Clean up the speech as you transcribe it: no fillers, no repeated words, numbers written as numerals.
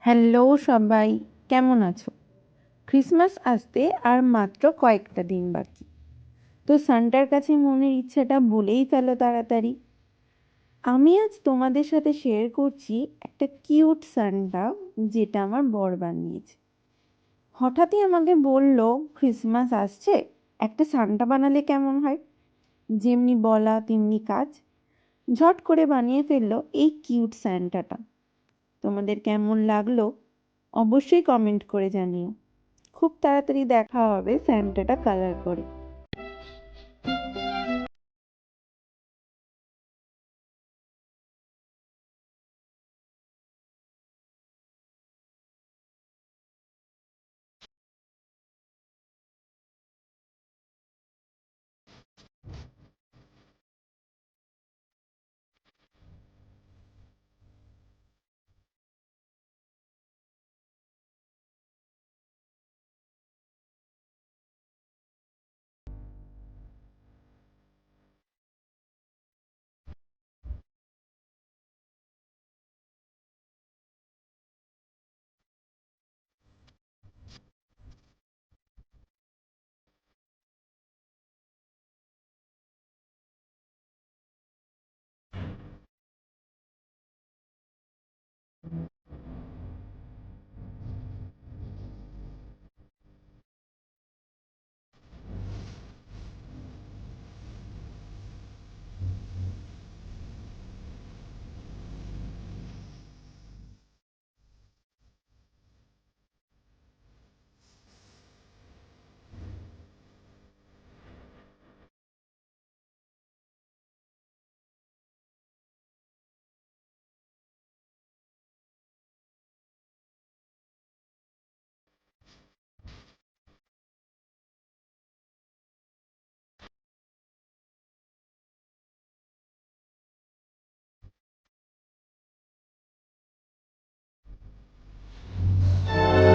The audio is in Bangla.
হ্যালো সবাই, কেমন আছো? ক্রিসমাস আসতে আর মাত্র কয়েকটা দিন বাকি। তো সান্টার কাছে মনের ইচ্ছাটা বলেই ফেলো তাড়াতাড়ি। আমি আজ তোমাদের সাথে শেয়ার করছি একটা কিউট সান্টা, যেটা আমার বর বানিয়েছে। হঠাৎই আমাকে বলল, ক্রিসমাস আসছে, একটা সান্টা বানালে কেমন হয়। যেমনি বলা তেমনি কাজ, ঝট করে বানিয়ে ফেললো এই কিউট সান্টাটা। তোমাদের কেমন লাগলো অবশ্যই কমেন্ট করে জানিও। খুব তাড়াতাড়ি দেখা হবে স্যান্টাটা কালার করে।